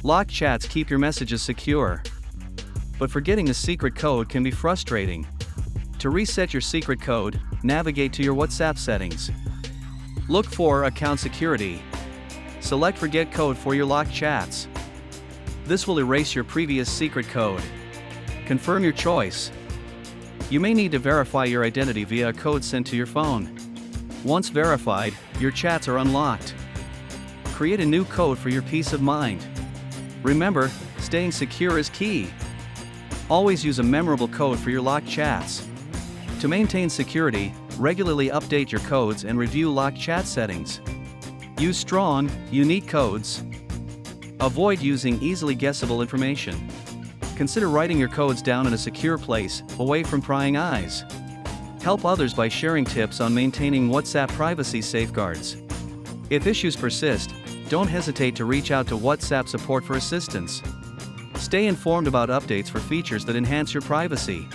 Locked chats keep your messages secure. But forgetting a secret code can be frustrating. To reset your secret code, navigate to your WhatsApp settings. Look for Account Security. Select Forget Code for your locked chats. This will erase your previous secret code. Confirm your choice. You may need to verify your identity via a code sent to your phone. Once verified, your chats are unlocked. Create a new code for your peace of mind. Remember, staying secure is key. Always use a memorable code for your locked chats. To maintain security, regularly update your codes and review locked chat settings. Use strong, unique codes. Avoid using easily guessable information. Consider writing your codes down in a secure place, away from prying eyes. Help others by sharing tips on maintaining WhatsApp privacy safeguards. If issues persist, don't hesitate to reach out to WhatsApp support for assistance. Stay informed about updates for features that enhance your privacy.